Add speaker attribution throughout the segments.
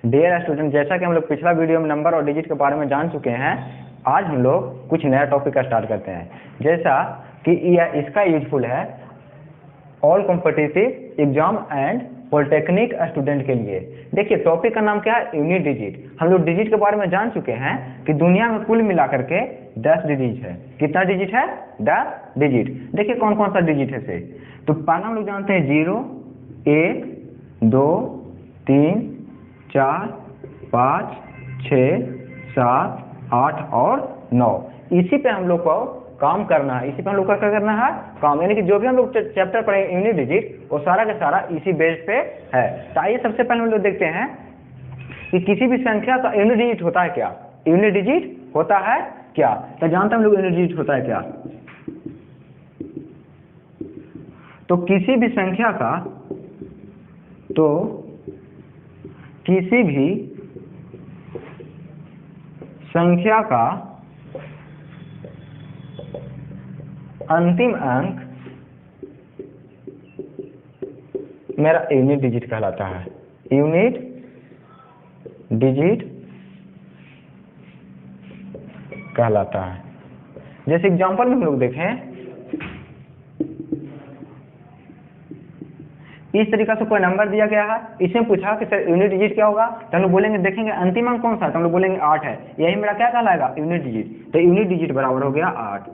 Speaker 1: Dear student, जैसा कि हम लोग पिछला वीडियो में नंबर और डिजिट के बारे में जान चुके हैं, आज हम लोग कुछ नया टॉपिक स्टार्ट करते हैं। जैसा कि इसका यूजफुल है all competitive exam and polytechnic student के लिए। देखिए टॉपिक का नाम क्या है, यूनिट डिजिट। हम लोग डिजिट के बारे में जान चुके हैं कि दुनिया में कुल मिलाकर के 10 डिजिट है। कितना डिजिट है? 10 डिजिट। देखिए कौन कौन सा डिजिट है से। तो पहला हम लोग जानते हैं 0, 1, 2, 3, 4, 5, 6, 7, 8 और 9। इसी पे हम लोग को काम करना है, इसी पे हम लोग क्या करना है, काम। यानी कि जो भी हम लोग चैप्टर पढ़ेंगे यूनिट डिजिट, वो सारा का सारा इसी बेस पे है। तो आइए सबसे पहले हम लोग देखते हैं कि किसी भी संख्या का यूनिट डिजिट होता है क्या। यूनिट डिजिट होता है क्या? तो जानते हैं हम लोग यूनिट डिजिट होता है क्या। तो किसी भी संख्या का अंतिम अंक मेरा यूनिट डिजिट कहलाता है। यूनिट डिजिट कहलाता है। जैसे एग्जांपल में हम लोग देखें, इस तरीका से कोई नंबर दिया गया है, इसमें पूछा कि सर यूनिट डिजिट क्या होगा, तो हम लोग बोलेंगे, देखेंगे अंतिम अंक कौन सा है, तो हम लोग बोलेंगे 8 है। यही मेरा क्या कहलाएगा, यूनिट डिजिट। तो यूनिट डिजिट बराबर हो गया 8।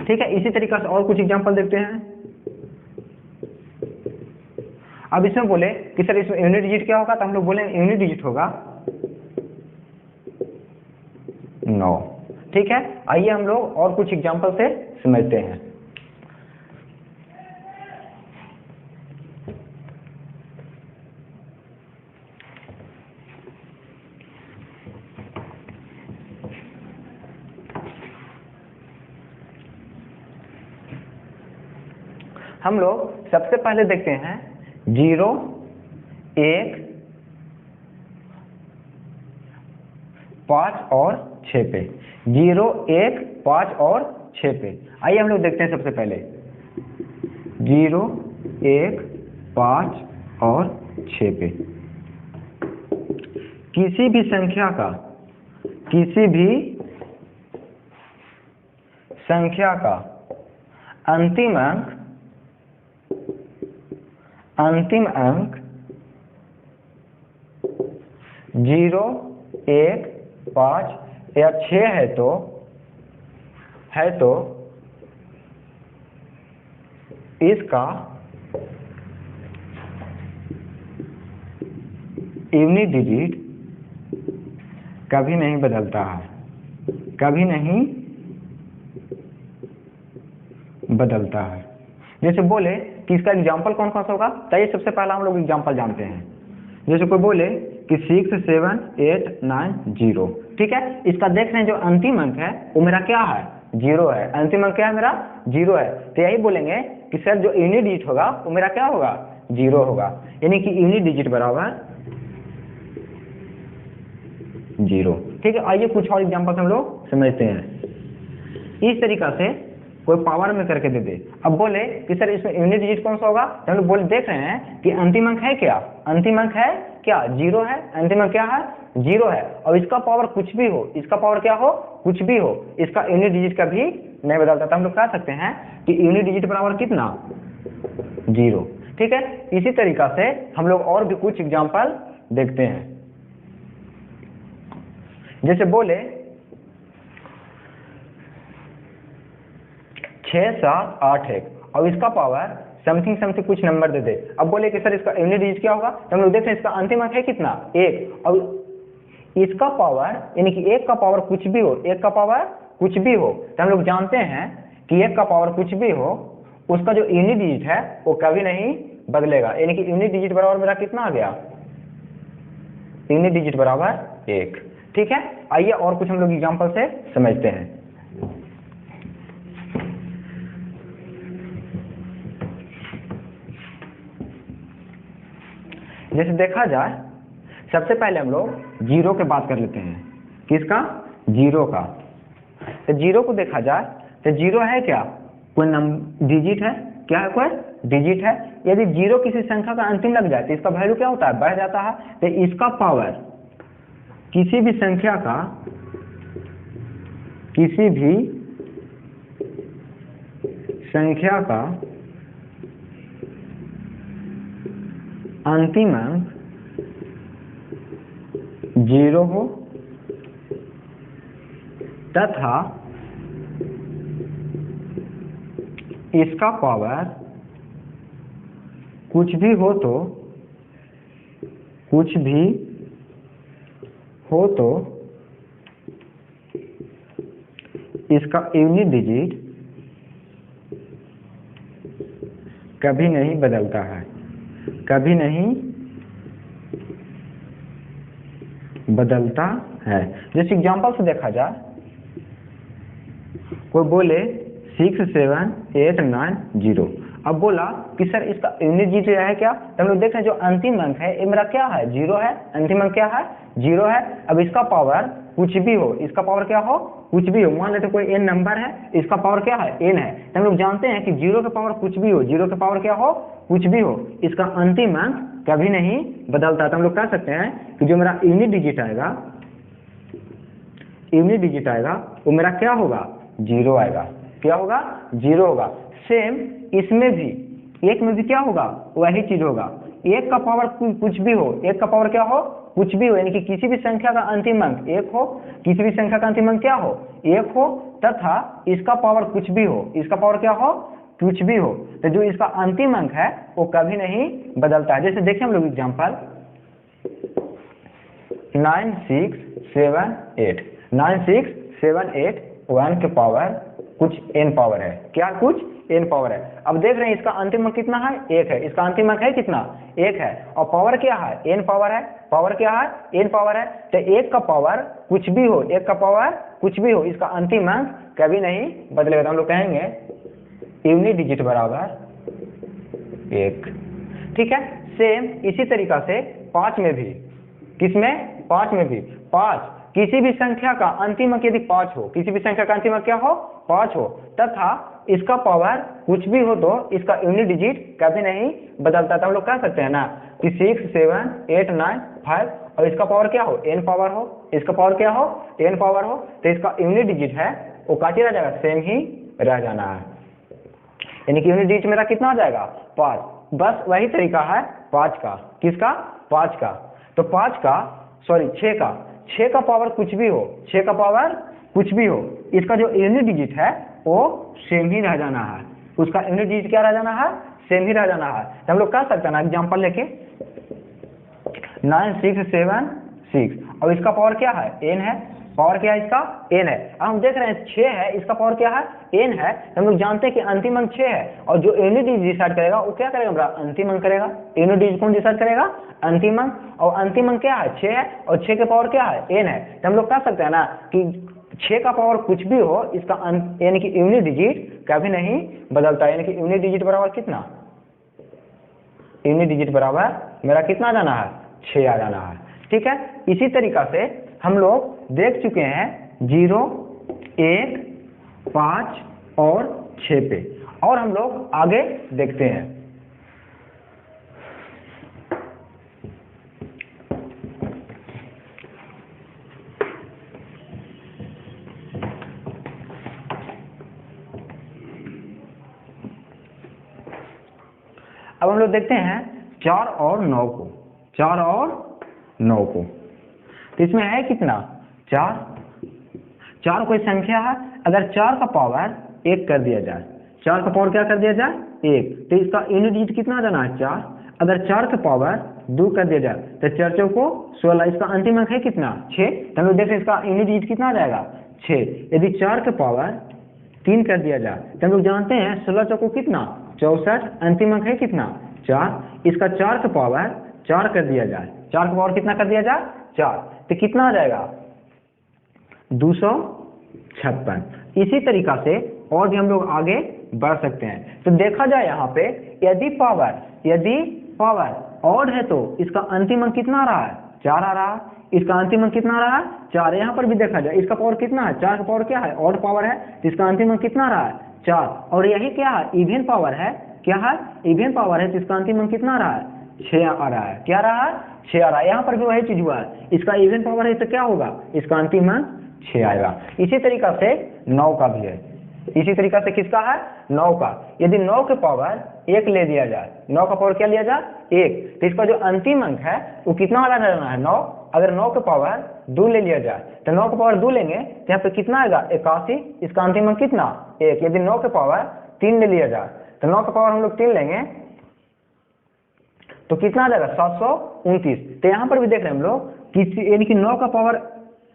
Speaker 1: ठीक है। इसी तरीका से और कुछ एग्जांपल देखते हैं। अब इसमें बोले कि सर इसमें यूनिट डिजिट क्या होगा, तो हम लोग बोलेंगे यूनिट डिजिट होगा 9। ठीक है। आइए हम लोग और कुछ एग्जांपल से समझते हैं। हम लोग सबसे पहले देखते हैं 0, 1, 5 और 6 पे। 0, 1, 5 और 6 पे आइए हम लोग देखते हैं। सबसे पहले 0, 1, 5 और 6 पे किसी भी संख्या का अंतिम अंक 0, 1, 5 या 6 है तो इसका यूनिट डिजिट कभी नहीं बदलता है, कभी नहीं बदलता है। जैसे बोले कि इसका एग्जाम्पल कौन कौन सा होगा, चाहिए सबसे पहला हम लोग एग्जाम्पल जानते हैं। जैसे कोई बोले कि 6, 7, 8, 9, 0। ठीक है। इसका देख रहे हैं जो अंतिम अंक है वो मेरा क्या है, 0 है। अंतिम अंक क्या है मेरा, 0 है। तो यही बोलेंगे कि सर जो यूनिट डिजिट होगा वो मेरा क्या होगा, 0 होगा। यानी कि यूनिट डिजिट बराबर 0। ठीक है। आइए कुछ और एग्जाम्पल हम लोग समझते हैं। इस तरीका से कोई पावर में करके दे दे। अब बोले कि सर इसमें यूनिट डिजिट कौन सा होगा, तो हम लोग बोले देख रहे हैं कि अंतिम अंक है क्या, अंतिम अंक है क्या, 0 है। अंतिम अंक क्या है, 0 है। और इसका पावर कुछ भी हो, इसका पावर क्या हो, कुछ भी हो, इसका यूनिट डिजिट का भी नहीं बदलता। तो हम लोग कह सकते हैं कि यूनिट डिजिट बराबर कितना, 0। ठीक है। इसी तरीका से हम लोग और भी कुछ एग्जाम्पल देखते हैं। जैसे बोले 6, 7, 8, 1 और इसका पावर समथिंग कुछ नंबर दे दे। अब बोले कि सर इसका यूनिट डिजिट क्या होगा, तो हम लोग देखते हैं इसका अंतिम अंक है कितना, 1। और इसका पावर यानी कि 1 का पावर कुछ भी हो, 1 का पावर कुछ भी हो, तो हम लोग जानते हैं कि 1 का पावर कुछ भी हो उसका जो यूनिट डिजिट है वो कभी नहीं बदलेगा। यानी कि यूनिट डिजिट बराबर मेरा कितना आ गया, यूनिट डिजिट बराबर 1। ठीक है। आइए और कुछ हम लोग एग्जाम्पल से समझते हैं। जैसे देखा जाए, सबसे पहले हम लोग 0 के बात कर लेते हैं। किसका, 0 का। तो 0 को देखा जाए तो 0 है क्या, कोई डिजिट है क्या, है कोई डिजिट है। यदि 0 किसी संख्या का अंतिम लग जाए तो इसका वैल्यू क्या होता है, बढ़ जाता है। तो इसका पावर किसी भी संख्या का अंतिम अंक 0 हो तथा इसका पावर कुछ भी हो तो इसका यूनिट डिजिट कभी नहीं बदलता है, कभी नहीं बदलता है। जैसे एग्जांपल से देखा जाए, कोई बोले 6 7 8 9 0। अब बोला कि सर इसका यूनिट डिजिट है क्या, तो हम लोग देख रहे हैं जो अंतिम अंक है ये मेरा क्या है, 0 है। अंतिम अंक क्या है, 0 है। अब इसका पावर कुछ भी हो, इसका पावर क्या हो, कुछ भी हो। मान लेते कोई n नंबर है, इसका पावर क्या है, n है। तो हम लोग जानते हैं कि 0 का पावर कुछ भी हो, 0 का पावर क्या हो, कुछ भी हो, इसका अंतिम अंक कभी नहीं बदलता। तो हम लोग कह सकते हैं कि जो मेरा यूनिट डिजिट आएगा वो मेरा क्या होगा, 0 आएगा। क्या होगा, 0 होगा। सेम इसमें भी, एक में भी क्या होगा, वही चीज होगा। एक का पावर कुछ भी हो, एक का पावर क्या हो, कुछ भी हो, यानी कि किसी भी संख्या का अंतिम अंक 1 हो, किसी भी संख्या का अंतिम अंक क्या हो, 1 हो, तथा इसका पावर कुछ भी हो, इसका पावर क्या हो, कुछ भी हो। तो जो इसका अंतिम अंक है वो कभी नहीं बदलता है। जैसे देखिए हम लोग एग्जांपल 9 6 7 8, 9 6 7 8, 1 के पावर कुछ n पावर है, क्या कुछ n पावर है। अब देख रहे हैं इसका अंतिम अंक कितना है, 1 है। इसका अंतिम अंक है कितना, 1 है। और पावर क्या है, n पावर है। पावर क्या है, n पावर है। तो 1 का पावर कुछ भी हो, 1 का पावर कुछ भी हो, इसका अंतिम अंक कभी नहीं बदलेगा। तो हम लोग कहेंगे यूनिट डिजिट बराबर 1। ठीक है। सेम इसी तरीका से 5 में भी, किसमें, 5 में भी, 5 किसी भी संख्या का अंतिम अंक यदि 5 हो, किसी भी संख्या का अंतिम अंक क्या हो, 5 हो, तथा इसका पावर कुछ भी हो तो इसका यूनिट डिजिट कभी नहीं बदलता। तो हम लोग कह सकते हैं ना कि 6 7 8 9 5 और इसका पावर क्या हो, n पावर हो, इसका पावर क्या हो, n पावर हो, तो इसका यूनिट डिजिट है वो काटे रह जाएगा, सेम ही रह जाना है। यानी कि यूनिट डिजिट मेरा कितना आ जाएगा, 5। बस वही तरीका है 5 का, किसका, 5 का। तो 6 का पावर कुछ भी हो, 6 का पावर कुछ भी हो, इसका जो यूनिट डिजिट है वो सेम ही रह जाना है। उसका यूनिट डिजिट क्या रह जाना है, सेम ही रह जाना है। तो हम लोग कह सकते हैं ना एग्जांपल लेके 9 6 7 6 और इसका पावर क्या है, n है। पावर क्या है इसका, n है। अब हम देख रहे हैं 6 है, इसका पावर क्या है, n है। हम लोग जानते हैं कि अंतिम अंक 6 है और जो यूनिट डिजिट डिसाइड करेगा वो क्या करेगा, अंतिम अंक करेगा। यूनिट डिजिट कौन डिसाइड करेगा, अंतिम अंक। और अंतिम अंक क्या है, 6 है, और 6 के पावर क्या है, n है। तो हम लोग कह सकते हैं ना कि 6 का पावर कुछ भी हो, इसका यानी कि यूनिट डिजिट कभी नहीं बदलता। यानी कि यूनिट डिजिट बराबर कितना, यूनिट डिजिट बराबर मेरा कितना जाना है, 6 आ जाना है। ठीक है। इसी तरीका से हम लोग देख चुके हैं 0 1 5 और 6 पे, और हम लोग आगे देखते हैं। अब हम लोग देखते हैं 4 और 9 को, 4 और 9 को। तो इसमें है कितना, 4 कोई संख्या है। अगर 4 का पावर 1 कर दिया जाए, 4 का पावर क्या कर दिया जाए, 1, तो इसका यूनिट डिजिट कितना जाना है, 4। अगर 4 का पावर 2 कर दिया जाए तो 4 चौक को 16, इसका अंतिम अंक है कितना, 6। तो हम लोग देखें इसका यूनिट डिजिट कितना आ जाएगा, 6। यदि 4 का पावर 3 कर दिया जाए तो हम लोग जानते हैं 16 चौको कितना, 64, अंतिम अंक है कितना, 4। इसका 4 का पावर 4 कर दिया जाए, 4 का पावर कितना कर दिया जाए, 4, तो कितना आ जाएगा, 256। इसी तरीका से और भी हम लोग आगे बढ़ सकते हैं। तो देखा जाए यहाँ पे यदि पावर ऑड है तो इसका अंतिम अंक कितना आ रहा है, 4 आ रहा है। इसका अंतिम अंक कितना आ रहा है, 4। यहाँ पर भी देखा जाए इसका पावर कितना है, 4 का पावर क्या है, ऑड पावर है, तो इसका अंतिम अंक कितना आ रहा है, 4। और यही क्या है, इवन पावर है, क्या है, इवन पावर है, तो इसका अंतिम अंक कितना आ रहा है, 6 आ रहा है। क्या रहा है, 6 आ रहा है। यहाँ पर भी वही चीज हुआ है, इसका इवन पावर है तो क्या होगा, इसका अंतिम अंक 6 आएगा। इसी तरीका से 9 का भी है, इसी तरीका से किसका है, 9 का। यदि 9 के पावर 1 ले लिया जाए, 9 का पावर क्या लिया जाए, 1, तो इसका जो अंतिम अंक है वो कितना वाला रहना है, 9। अगर 9 के पावर 2 ले लिया जाए, तो 9 के पावर 2 लेंगे तो यहाँ पे कितना आएगा, 81, इसका अंतिम अंक कितना, 1। यदि 9 के पावर 3 ले लिया जाए, तो 9 के पावर हम लोग 3 लेंगे तो कितना आ जाएगा, 729। तो यहाँ पर भी देख रहे हैं हम लोग कि यानी कि 9 का पावर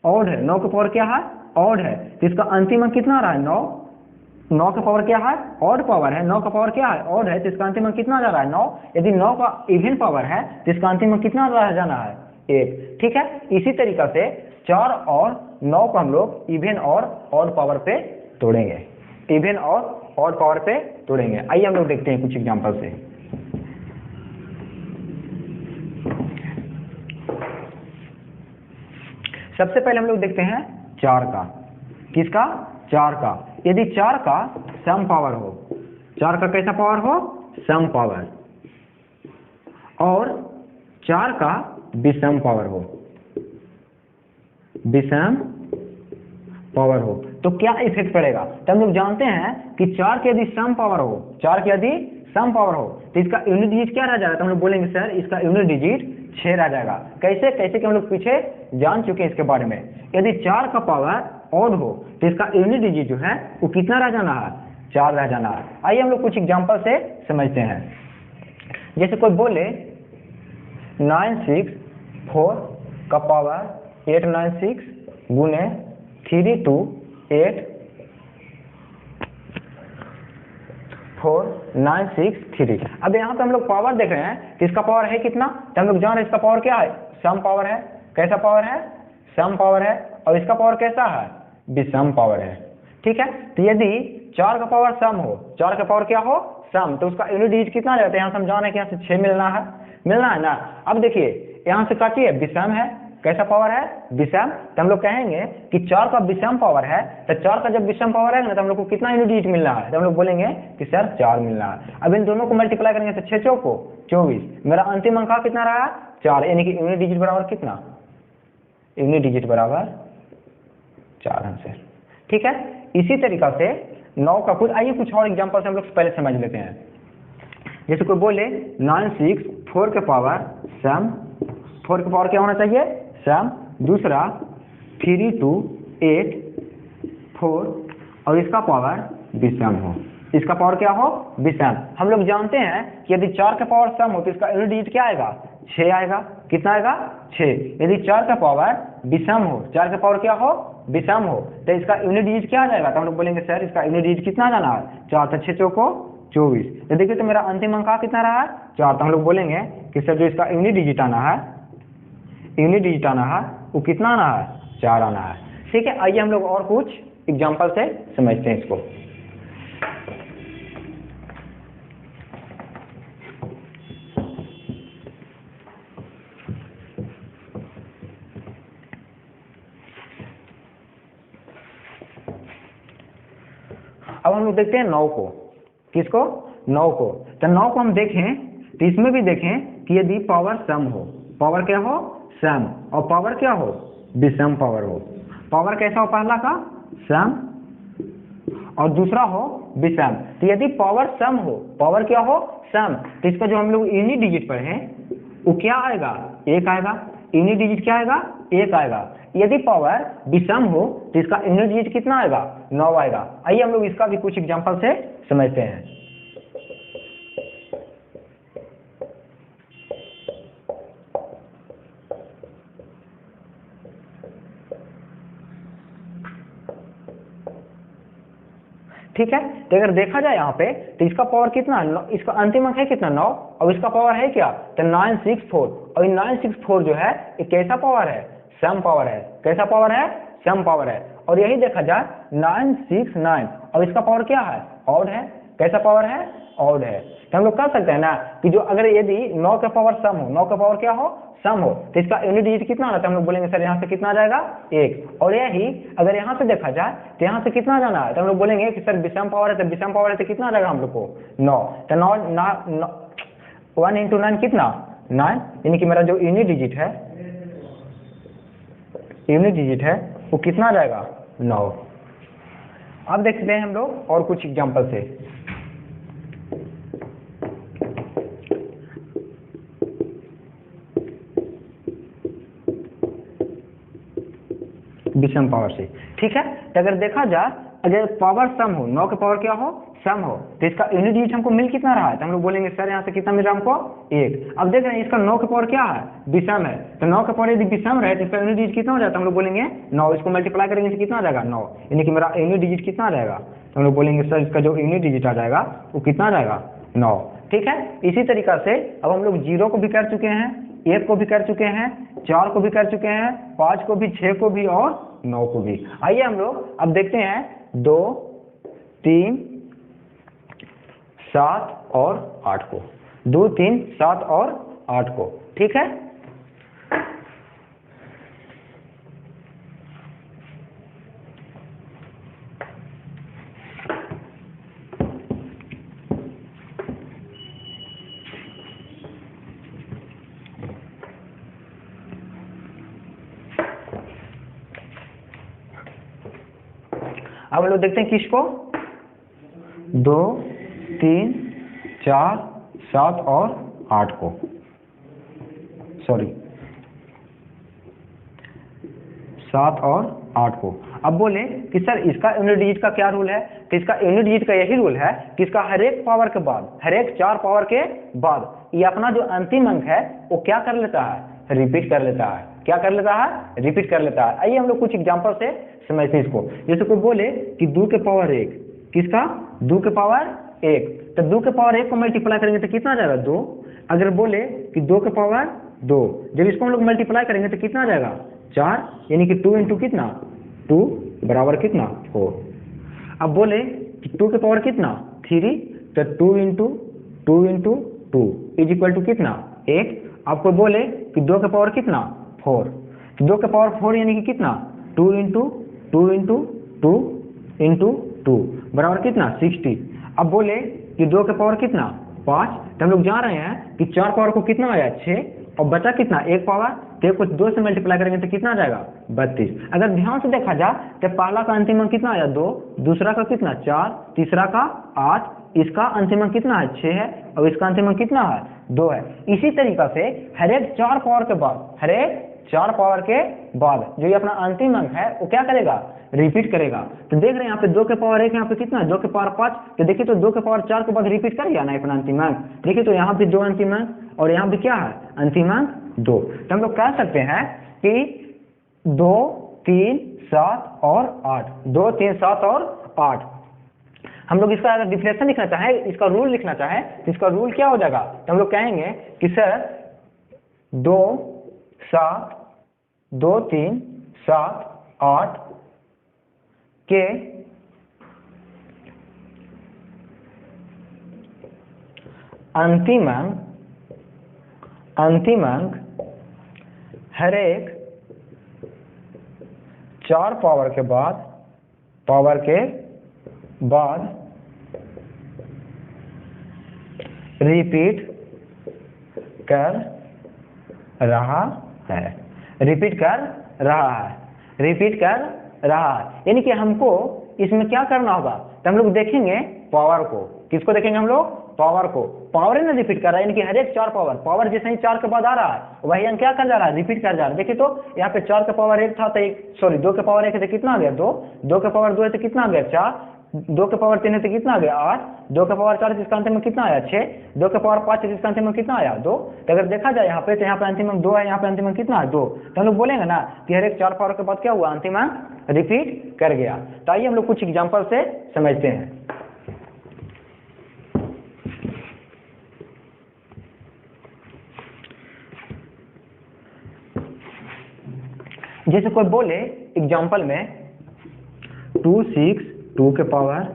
Speaker 1: ऑड है, 9 का पावर क्या है, ऑड है, तो इसका अंतिम अंक कितना आ रहा है, 9। 9 का पावर क्या है, ऑड पावर है, 9 का पावर क्या है, ऑड है, तो इसका अंतिम अंक कितना जा रहा है, 9। यदि 9 का इवन पावर है तो इसका अंतिम अंक कितना रह जाना है, 1। ठीक है, इसी तरीका से 4 और 9 को हम लोग इवन और ऑड पावर पे तोड़ेंगे, इवन और ऑड पावर पे तोड़ेंगे। आइए हम लोग देखते हैं कुछ एग्जांपल से। सबसे पहले हम लोग देखते हैं 4 का, किसका, 4 का। यदि 4 का सम पावर हो, 4 का कैसा पावर हो, सम पावर, और 4 का विषम पावर हो, विषम पावर हो, तो क्या इफेक्ट पड़ेगा। तो हम लोग जानते हैं कि 4 के यदि सम पावर हो, 4 के यदि सम पावर हो तो इसका यूनिट डिजिट क्या रह जाएगा, तो हम लोग बोलेंगे सर इसका यूनिट डिजिट 6 रह जाएगा। कैसे कैसे कि हम लोग पीछे जान चुके हैं इसके बारे में। यदि 4 का पावर ऑड हो तो इसका यूनिट डिजिट जो है वो कितना रह जाना है, 4 रह जाना है। आइए हम लोग कुछ एग्जांपल से समझते हैं। जैसे कोई बोले 964 का पावर 896 गुने 3284963। अब यहाँ पे हम लोग पावर देख रहे हैं कि इसका पावर है कितना, तो हम लोग जान रहे हैं इसका पावर क्या है, सम पावर है। कैसा पावर है, सम पावर है, और इसका पावर कैसा है, विषम पावर है। ठीक है, तो यदि 4 का पावर सम हो, 4 का पावर क्या हो, सम, तो उसका यूनिट डिजिट कितना रहता है, यहाँ से हम जान रहे हैं कि यहाँ से 6 मिलना है ना। अब देखिए यहाँ से काटिए, विषम है, कैसा पावर है, विषम, तो हम लोग कहेंगे कि 4 का विषम पावर है, तो 4 का जब विषम पावर है ना तो हम लोग को कितना यूनिट डिजिट मिलना है, तो हम लोग बोलेंगे कि सर 4 मिलना है। अब इन दोनों को मल्टीप्लाई करेंगे तो 6 चौको 24, मेरा अंतिम अंक कितना रहा, 4, यानी कि यूनिट डिजिट बराबर कितना, यूनिट डिजिट बराबर 4 आंसर। ठीक है, इसी तरीका से 9 का कुछ, आइए कुछ और एग्जांपल से हम लोग पहले समझ लेते हैं। जैसे कोई बोले 964 के पावर सम, 4 के पावर क्या होना चाहिए, सम, दूसरा 3284 और इसका पावर विषम हो, इसका पावर क्या हो, विषम। हम लोग जानते हैं कि यदि 4 का पावर सम हो तो इसका यूनिट डिजिट क्या आएगा, 6 आएगा। कितना आएगा, 6। यदि 4 का पावर विषम हो, 4 का पावर क्या हो, विषम हो, तो इसका यूनिट डिजिट क्या आ जाएगा, तो हम लोग बोलेंगे सर इसका यूनिट डिजिट कितना जाना है, 4, तो 6 चौको 24। तो देखिए तो मेरा अंतिम अंक कितना रहा है, 4, तो हम लोग बोलेंगे कि सर जो इसका यूनिट डिजिट आना है, यूनिट डिजिट आना है वो कितना आना है, 4 आना है। ठीक है, आइए हम लोग और कुछ एग्जांपल से समझते हैं इसको। अब हम लोग देखते हैं 9 को, किसको, 9 को। तो 9 को हम देखें तो इसमें भी देखें कि यदि पावर सम हो, पावर क्या हो, सम, और पावर क्या हो, विषम पावर हो। पावर कैसा हो, पहला का सम और दूसरा हो विषम। तो यदि पावर सम हो, पावर क्या हो, सम, तो इसका जो हम लोग यूनिट डिजिट पर है वो क्या आएगा, 1 आएगा। यूनिट डिजिट क्या आएगा, 1 आएगा। यदि पावर विषम हो तो इसका यूनिट डिजिट कितना आएगा, 9 आएगा। आइए हम लोग इसका भी कुछ एग्जांपल से समझते हैं। ठीक है, तो अगर देखा जाए यहाँ पे तो इसका पावर कितना, इसका अंतिम अंक है कितना, 9, और इसका पावर है क्या, तो 964। और 964 जो है ये कैसा पावर है, सम पावर है। कैसा पावर है, सम पावर है। और यही देखा जाए 969 और इसका पावर क्या है, ऑड है, कैसा पावर है, ऑड है। तो हम लोग कह सकते हैं ना कि जो अगर यदि 9 का पावर सम हो, 9 का पावर क्या हो, सम हो, तो इसका यूनिट डिजिट कितना आता है, हम लोग बोलेंगे सर यहाँ से कितना आ जाएगा 1। और यही अगर यहाँ से देखा जाए तो यहाँ से कितना जाना है, तो हम लोग बोलेंगे कि सर विषम पावर है, तो विषम पावर है तो कितना आ जाएगा हम लोग को 9। तो 1 इंटू 9 कितना 9, यानी कि मेरा जो यूनिट डिजिट है वो कितना आ जाएगा 9। अब देखते हैं हम लोग और कुछ एग्जांपल से। विषम पावर से, ठीक है। तो अगर देखा जाए अगर पावर सम हो, 9 का पावर क्या हो, सम हो, तो इसका यूनिट डिजिट हमको मिल कितना रहा है, तो हम लोग बोलेंगे सर यहाँ से कितना मिल रहा है हमको 1। अब देख रहे हैं इसका 9 का पावर क्या है, विषम है, तो 9 का पावर यदि विषम रहे तो इसका यूनिट डिजिट कितना हो जाता है, हम लोग बोलेंगे 9। इसको मल्टीप्लाई करेंगे तो कितना आ जाएगा 9, यानी कि मेरा यूनिट डिजिट कितना आ जाएगा, तो हम लोग बोलेंगे सर इसका जो यूनिट डिजिट आ जाएगा वो कितना आ जाएगा 9, ठीक है। इसी तरीका से अब हम लोग 0 को भी कर चुके हैं, 1 को भी कर चुके हैं, 4 को भी कर चुके हैं, 5 को भी, 6 को भी और 9 को भी। आइए हम लोग अब देखते हैं 2, 3, 7 और 8 को, 2, 3, 7 और 8 को, ठीक है। अब हम लोग देखते हैं किसको, 2, 3, 4, 7 और 8 को, सॉरी 7 और 8 को। अब बोले कि सर इसका यूनिट डिजिट का क्या रूल है, तो इसका यूनिट डिजिट का यही रूल है कि इसका हर एक पावर के बाद, हर एक 4 पावर के बाद ये अपना जो अंतिम अंक है वो क्या कर लेता है, रिपीट कर लेता है। क्या कर लेता है, रिपीट कर लेता है। आइए हम लोग कुछ एग्जांपल से समझते हैं इसको। जैसे कोई बोले कि 2 के पावर 1, किसका 2 के पावर 1, तो 2 के पावर 1 को मल्टीप्लाई करेंगे तो कितना आ जाएगा 2। अगर बोले कि 2 के पावर 2, जब इसको हम लोग मल्टीप्लाई करेंगे तो कितना आ जाएगा 4, यानी कि 2 इंटू कितना 2 बराबर कितना 4। अब बोले कि 2 के पावर कितना 3, तो 2 इंटू 2 इज इक्वल टू कितना 1। आपको बोले कि 2 के पावर कितना 4, तो 2 के पावर 4 यानी कि कितना 2 इंटू 2 बराबर कितना 60। अब बोले कि 2 के पावर कितना 5, तो हम लोग जान रहे हैं कि 4 पावर को कितना आया 6 और बचा कितना 1 पावर, तो एक को 2 से मल्टीप्लाई करेंगे तो कितना आ जाएगा 32। अगर ध्यान से देखा जाए तो पहला का अंतिम अंक कितना आया 2, दूसरा का कितना 4, तीसरा का 8, इसका अंतिम अंक कितना है 6 है और इसका अंतिम अंक कितना है 2 है। इसी तरीका से हर एक 4 पावर के बाद, हर एक 4 पावर के बाद जो ये अपना अंतिम अंक है वो क्या करेगा, रिपीट करेगा। तो देख रहे हैं यहाँ पे 2 के पावर 1, यहाँ पे कितना है 2 के पावर 5, तो देखिए तो 2 के पावर 4 के बाद रिपीट कर गया ना अपना अंतिम अंक। देखिए तो यहाँ पे 2 अंतिम अंक और यहाँ पे क्या है अंतिम अंक 2। तो हम लोग कह सकते हैं कि 2, 3, 7 और 8, 2, 3, 7 और 8। हम लोग इसका अगर डिफिनेशन लिखना चाहे, इसका रूल लिखना चाहे तो इसका रूल क्या हो जाएगा, तो हम लोग कहेंगे कि सर 2, 3, 7, 8 के अंतिम अंक हर एक 4 पावर के बाद रिपीट कर रहा है, यानी कि हमको इसमें क्या करना होगा, तो हम लोग देखेंगे पावर को, किसको देखेंगे हम लोग, पावर को। पावर ही ना रिपीट कर रहा है, यानी कि हर एक 4 पावर जैसे ही 4 के बाद आ रहा है वही अंक क्या कर जा रहा है, रिपीट कर जा रहा है। देखिए तो यहाँ पे 4 के पावर 1 था तो 2 के पावर 1 है तो कितना आ गया 2, 2 के पावर 2 है तो कितना आ गया 4, 2 के पावर 3 है तो कितना आ गया 8, 2 के पावर 4 है जिसका अंतिम में कितना आया 6, 2 के पावर 5 है जिसका अंतिम में कितना आया 2। तो अगर देखा जाए यहाँ पे तो यहाँ पे अंतिम अंक 2 है, यहाँ पे अंतिम अंक कितना है 2। तो हम लोग बोलेंगे ना कि हर एक 4 पावर के बाद क्या हुआ, अंतिम अंक रिपीट कर गया। तो आइए हम लोग कुछ एग्जाम्पल से समझते हैं। जैसे कोई बोले एग्जाम्पल में 2, 6, 2 के पावर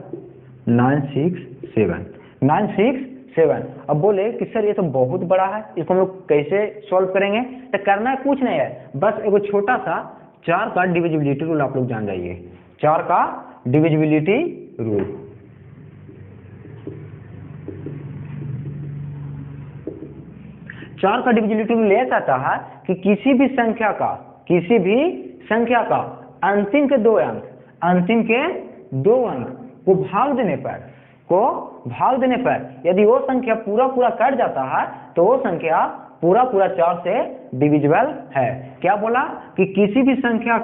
Speaker 1: 9, 6, 7 967। अब बोले कि सर ये तो बहुत बड़ा है, इसको हम लोग कैसे सॉल्व करेंगे? तो करना कुछ नहीं है, बस एगो छोटा सा 4 का डिविजिबिलिटी रूल आप लोग जान जाइए। 4 का डिविजिबिलिटी रूल। चार का डिविजिबिलिटी रूल यह कहता है कि किसी भी संख्या का अंतिम के 2 अंक को भाग देने पर यदि वो संख्या पूरा कट जाता है तो वो संख्या पूरा 4 से डिविजिबल है। क्या बोला कि किसी भी संख्या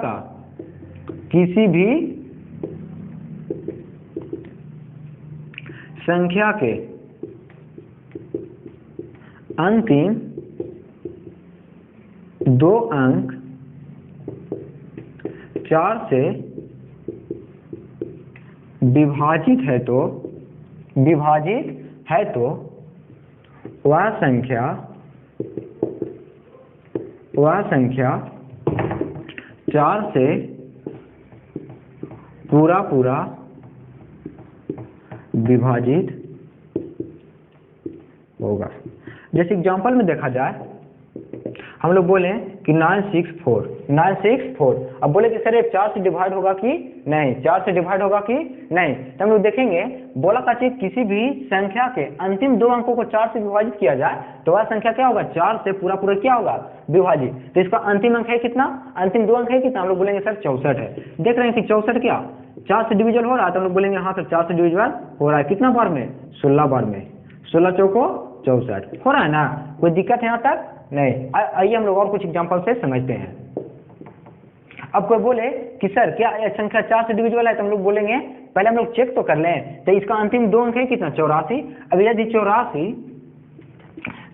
Speaker 1: के अंतिम 2 अंक 4 से विभाजित है तो वह संख्या 4 से पूरा विभाजित होगा। जैसे एग्जांपल में देखा जाए, हम लोग बोले कि 964। अब बोले कि सर ये 4 से डिवाइड होगा कि नहीं, 4 से डिवाइड होगा कि नहीं, तो हम लोग देखेंगे। बोला का चीज किसी भी संख्या के अंतिम 2 अंकों को 4 से विभाजित किया जाए तो वह संख्या क्या होगा? 4 से पूरा क्या होगा? विभाजित। तो इसका अंतिम अंक है कितना? अंतिम 2 अंक है कितना? हम लोग बोलेंगे सर 64 है। देख रहे हैं कि 64 क्या 4 से डिविजल हो रहा है, तो हम लोग बोलेंगे हाँ सर 4 से डिविजल हो रहा है। कितना बार में? 16 बार में। 16 चौको 64 हो रहा है ना? कोई दिक्कत है यहाँ तक? नहीं। आइए हम लोग और कुछ एग्जांपल से समझते हैं। अब कोई बोले कि सर क्या यह संख्या 4 से डिविजिबल है, तो हम लोग बोलेंगे पहले हम लोग चेक तो कर लें। तो इसका अंतिम 2 अंक है कितना? 84। अब यदि 84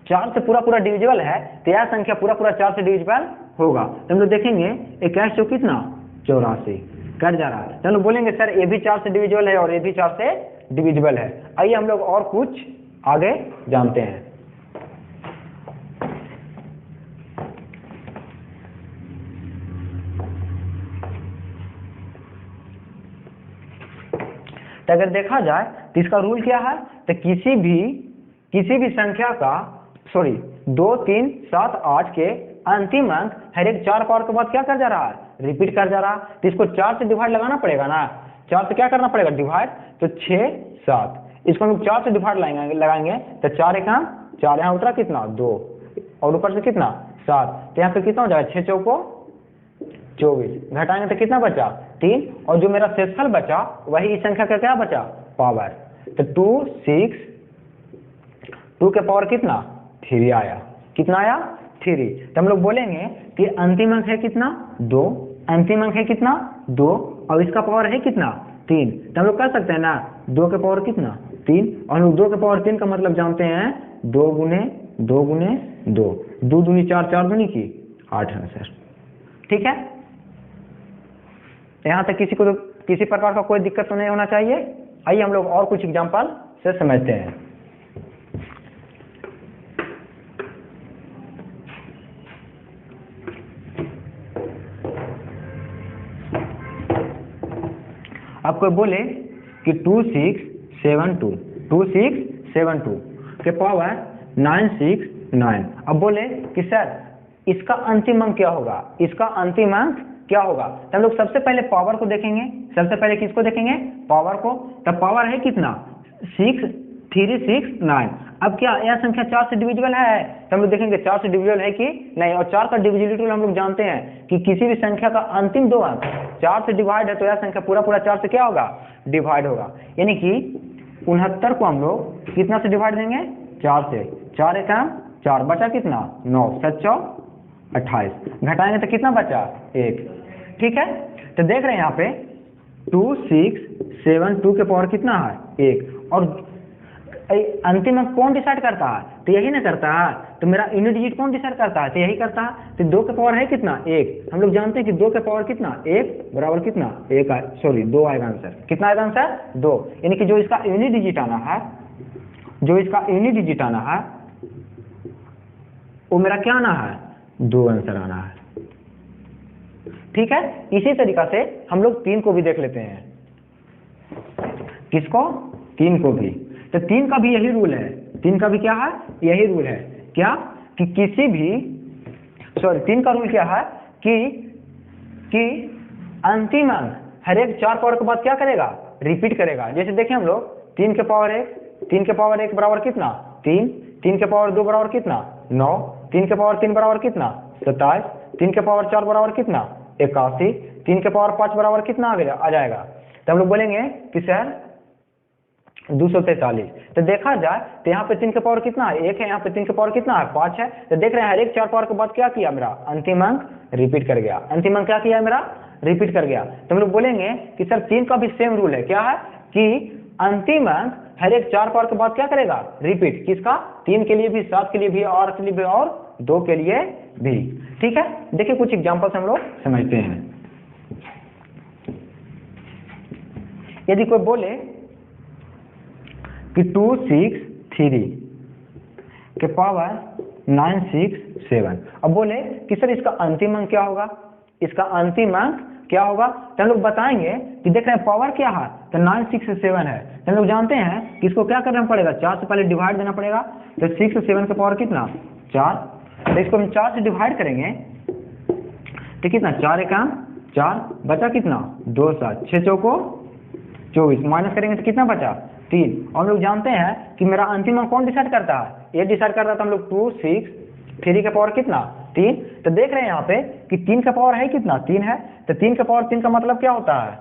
Speaker 1: 4 से पूरा डिविजिबल है तो यह संख्या पूरा 4 से डिविजिबल होगा। तो हम लोग देखेंगे 21 चौ कितना? 84 कट जा रहा है। तो हम लोग बोलेंगे सर ये भी 4 से डिविजिबल है और ये भी 4 से डिविजिबल है। आइए हम लोग और कुछ आगे जानते हैं। तो अगर देखा जाए तो इसका रूल क्या है? तो किसी भी संख्या का 2 3 7 8 के अंतिम अंक हर एक 4 पावर के बाद क्या कर जा रहा है? रिपीट कर जा रहा है। तो इसको 4 से डिवाइड लगाना पड़ेगा ना। 4 से क्या करना पड़ेगा? डिवाइड। तो 6 7 इसको हम लोग 4 से डिवाइड लगाएंगे तो 4 1 4 यहाँ उतरा कितना? 2 और ऊपर से कितना? 7। तो यहाँ पे कितना हो जाएगा? 6 चौको 24 घटाएंगे तो कितना बचा? 3। और जो मेरा शेषफल बचा वही इस संख्या का क्या बचा? पावर। तो 2 6 2 के पावर कितना? 3 आया। कितना आया? 3। तो हम लोग बोलेंगे कि अंतिम अंक है कितना? 2। अंतिम अंक है कितना? 2 और इसका पावर है कितना? 3। तो हम लोग कर सकते हैं ना 2 के पावर कितना? 3। और हम लोग 2 के पावर 3 का मतलब जानते हैं 2 गुने 2 गुने 2 2 दूनी 4 4 दूनी की 8 आंसर। ठीक है, यहाँ तक किसी प्रकार का कोई दिक्कत तो नहीं होना चाहिए। आइए हम लोग और कुछ एग्जांपल से समझते हैं। आप कोई बोले कि 2672 के पावर 969। अब बोले कि सर इसका अंतिम अंक क्या होगा? इसका अंतिम अंक क्या होगा? तो हम लोग सबसे पहले पावर को देखेंगे। सबसे पहले किसको देखेंगे? पावर को। तब पावर है कितना? 6369। अब क्या यह संख्या 4 से डिविजिबल है? तो हम लोग देखेंगे 4 से डिविजिबल है कि नहीं। और 4 का डिविजिबिलिटी हम लोग जानते हैं कि किसी भी संख्या का अंतिम 2 अंक 4 से डिवाइड है तो यह संख्या पूरा 4 से क्या होगा? डिवाइड होगा। यानी कि 69 को हम लोग कितना से डिवाइड देंगे? 4 से। 4 1 4 बचा कितना? 9 7 4 28 घटाएंगे तो कितना बचा? 1। ठीक है, तो देख रहे हैं यहाँ पे 2672 के पावर कितना है? 1। और अंतिम अंक कौन डिसाइड करता है? तो यही ना करता है। तो मेरा यूनिट डिजिट कौन डिसाइड करता है? तो यही करता है। तो 2 के पावर है कितना? 1। हम लोग जानते हैं कि 2 के पावर कितना? 1 बराबर कितना? 1 2 आएगा आंसर। कितना आएगा आंसर? 2। यानी कि जो इसका यूनिट डिजिट आना है वो मेरा क्या आना है? 2 आंसर आना है। ठीक है, इसी तरीका से हम लोग 3 को भी देख लेते हैं। किसको? 3 को भी। तो 3 का भी यही रूल है, 3 का भी क्या है, यही रूल है क्या, कि किसी भी 3 का रूल क्या है कि अंतिम अंक हर एक 4 पावर के बाद क्या करेगा, रिपीट करेगा। जैसे देखें हम लोग 3 के पावर 1, 3 के पावर 1 बराबर कितना 3, 3 के पावर 2 बराबर कितना 9, 3 के पावर 3 बराबर कितना 27, 3 के पावर 4 बराबर कितना 81, 3 के पावर 5 बराबर कितना आ जाएगा। तो हम लोग बोलेंगे कि सर 243। तो देखा जाए तो यहाँ पे 3 के पावर कितना है 1 है, यहाँ पे 3 के पावर कितना है 5 है। तो देख रहे हैं हर एक 4 पावर के बाद क्या किया, मेरा अंतिम अंक रिपीट कर गया, अंतिम अंक क्या किया मेरा, रिपीट कर गया। तो हम लोग बोलेंगे कि सर 3 का भी सेम रूल है, क्या है कि अंतिम अंक हर एक 4 पावर के बाद क्या करेगा, रिपीट। किसका, 3 के लिए भी, 7 के लिए भी, और के लिए भी, और 2 के लिए भी। ठीक है, देखिए कुछ एग्जांपल से हम लोग समझते हैं। यदि कोई बोले कि 263 के पावर 967, अब बोले कि सर इसका अंतिम अंक क्या होगा, इसका अंतिम अंक क्या होगा। तो हम लोग बताएंगे कि देख रहे हैं पावर क्या है, तो 967 है। तो हम लोग जानते हैं कि इसको क्या करना पड़ेगा, 4 से पहले डिवाइड देना पड़ेगा। तो 6 से 7 का पावर कितना 4, तो इसको हम 4 से डिवाइड करेंगे तो कितना 4 एकम 4, बचा कितना 2 7, 6 चौको 24, माइनस करेंगे तो कितना बचा 3। और हम लोग जानते हैं कि मेरा अंतिम अंक कौन डिसाइड करता है, ये डिसाइड करता है। तो हम लोग 2 6 3 का पावर कितना 3। तो देख रहे हैं यहाँ पे कि 3 का पावर है कितना 3 है। तो 3 का पावर 3 का मतलब क्या होता है,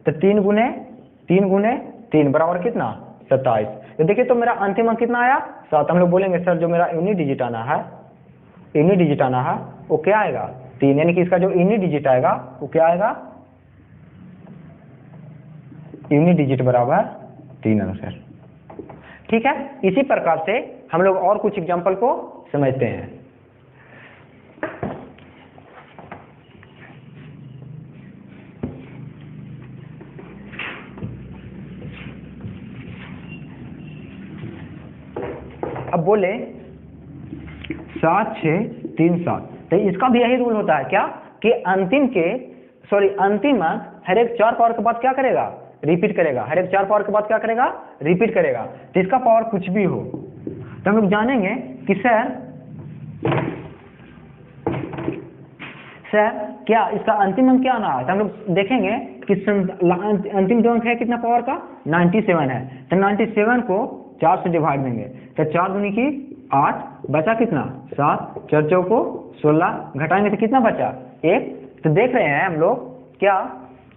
Speaker 1: तो 3 गुने 3 बराबर कितना 27। तो देखिए तो मेरा अंतिम अंक कितना आया 7। हम लोग बोलेंगे सर जो मेरा यूनिट डिजिट आना है, यूनिट डिजिट आना है वो क्या आएगा 3, यानी कि इसका जो यूनिट डिजिट आएगा वो क्या आएगा, यूनिट डिजिट बराबर 3 आंसर। ठीक है, इसी प्रकार से हम लोग और कुछ एग्जांपल को समझते हैं। अब बोले 7 6 3 7, तो इसका भी यही रूल होता है क्या, कि अंतिम अंक हर एक 4 पावर के बाद क्या करेगा, रिपीट करेगा। हर एक 4 पावर के बाद क्या करेगा, रिपीट करेगा। तो इसका पावर कुछ भी हो तो हम लोग जानेंगे कि सर क्या इसका अंतिम अंक क्या आना है। तो हम लोग देखेंगे कि अंतिम जो अंक है कितना पावर का 97 है। तो 97 को 4 से डिवाइड देंगे तो 4 दूनी की 8, बचा कितना 7, 4 चौको 16, घटाएंगे तो कितना बचा 1। तो देख रहे हैं हम लोग क्या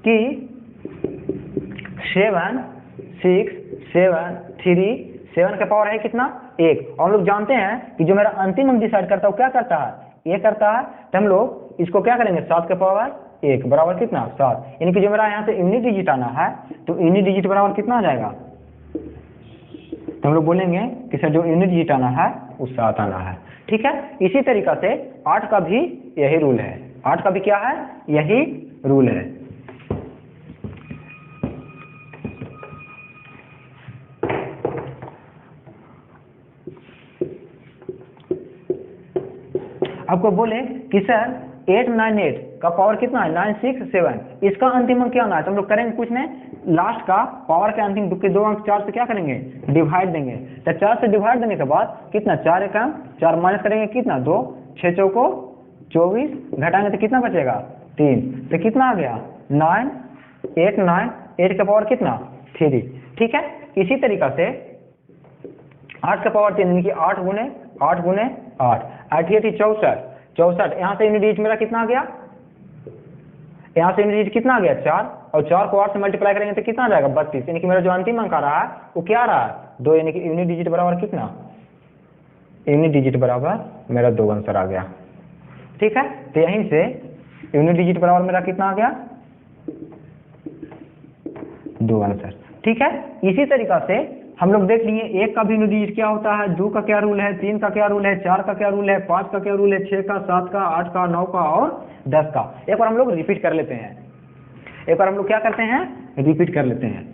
Speaker 1: कि 7 6 7 3, 7 का पावर है कितना 1। और हम लोग जानते हैं कि जो मेरा अंतिम अंक डिसाइड करता है वो क्या करता है, ये करता है। तो हम लोग इसको क्या करेंगे 7 का पावर 1 बराबर कितना 7, यानी कि जो मेरा यहाँ से यूनिट डिजिट आना है तो यूनिट डिजिट बराबर कितना आ जाएगा। तो हम लोग बोलेंगे कि सर जो यूनिट डिजिट आना है वो 7 आना है। ठीक है, इसी तरीका से 8 का भी यही रूल है, 8 का भी क्या है, यही रूल है। आपको बोले कि सर 898 का पावर कितना है 967, इसका अंतिम अंक क्या आना है। तो हम लोग करेंगे कुछ नहीं, लास्ट का पावर के अंतिम के 2 अंक 4 से क्या करेंगे, डिवाइड देंगे। तो 4 से डिवाइड देने के बाद कितना 4 एकम 4, माइनस करेंगे कितना 2, 6 चौको 24, घटाएंगे तो कितना बचेगा 3। तो कितना आ गया 9 8 9, 8 का पावर कितना 3। ठीक है, इसी तरीका से 8 का पावर 3, यानी कि 8 गुने 8 गुने 8, 8 64, 64। यहाँ से यूनिट डिजिट मेरा कितना आ गया, यहाँ से यूनिट डिजिट कितना आ गया 4, और 4 को 8 से मल्टीप्लाई करेंगे तो कितना आ जाएगा 32, यानी कि मेरा जो अंतिम अंक आ रहा है वो क्या आ रहा है 2, यानी कि यूनिट डिजिट बराबर कितना, यूनिट डिजिट बराबर मेरा 2 आंसर आ गया। ठीक है, तो यहीं से यूनिट डिजिट बराबर मेरा कितना आ गया 2 आंसर। ठीक है, इसी तरीका से हम लोग देख लिए 1 का भी यूनिट डिजिट क्या होता है, 2 का क्या रूल है, 3 का क्या रूल है, 4 का क्या रूल है, 5 का क्या रूल है, 6 का, 7 का, 8 का, 9 का और 10 का। एक बार हम लोग रिपीट कर लेते हैं, एक बार हम लोग क्या करते हैं, रिपीट कर लेते हैं।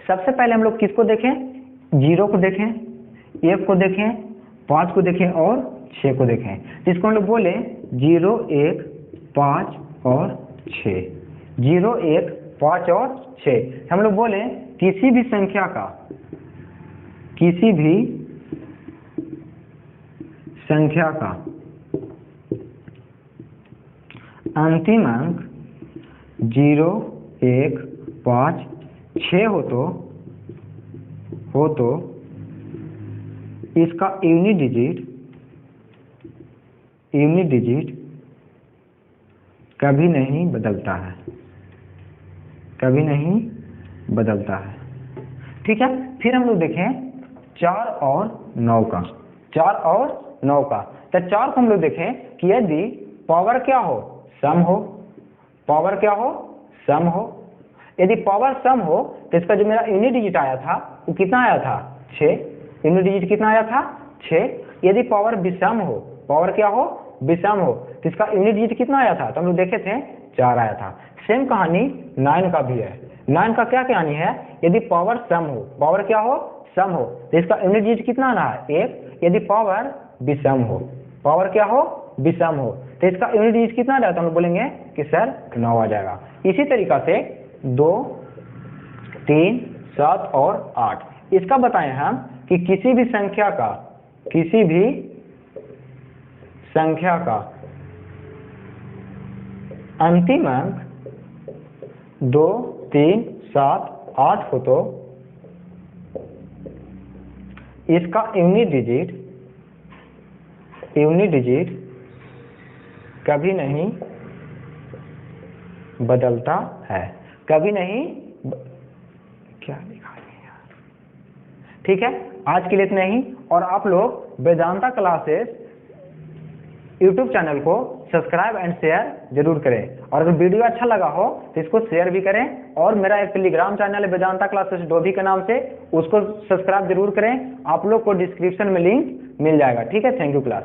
Speaker 1: सबसे पहले हम लोग किसको देखें, 0 को देखें, 1 को देखें, 5 को देखें और 6 को देखें, जिसको हम लोग बोले 0, 1, 5 और 6। 0, 1, 5 और 6 हम लोग बोले किसी भी संख्या का अंतिम अंक 0, 1, 5, 6 हो तो इसका यूनिट डिजिट कभी नहीं बदलता है। ठीक है, फिर हम लोग देखें 4 और 9 का। तो 4 को हम लोग देखें कि यदि पावर क्या हो, सम हो, यदि पावर सम हो तो इसका जो मेरा यूनिट डिजिट आया था वो कितना आया था, 6। यूनिट डिजिट कितना आया था, 6। यदि पावर विषम हो, तो इसका यूनिट डिजिट कितना आया था, तो हम लोग देखे थे 4 आया था। सेम कहानी 9 का भी है। 9 का क्या कहानी है, यदि पावर सम हो, तो इसका यूनिट डिजिट कितना आना है, 1। यदि पावर विषम हो, तो इसका यूनिट डिजिट कितना आ जाता है, हम लोग बोलेंगे कि सर 9 आ जाएगा। इसी तरीका से 2, 3, 7 और 8 इसका बताएं हम कि किसी भी संख्या का अंतिम अंक 2, 3, 7, 8 हो तो इसका यूनिट डिजिट कभी नहीं बदलता है, क्या लिखा है यार। ठीक है, आज के लिए इतना ही। और आप लोग वेदांता क्लासेस YouTube चैनल को सब्सक्राइब एंड शेयर जरूर करें, और अगर वीडियो अच्छा लगा हो तो इसको शेयर भी करें। और मेरा एक टेलीग्राम चैनल है वेदांता क्लासेस डोभी के नाम से, उसको सब्सक्राइब जरूर करें। आप लोग को डिस्क्रिप्शन में लिंक मिल जाएगा। ठीक है, थैंक यू क्लास।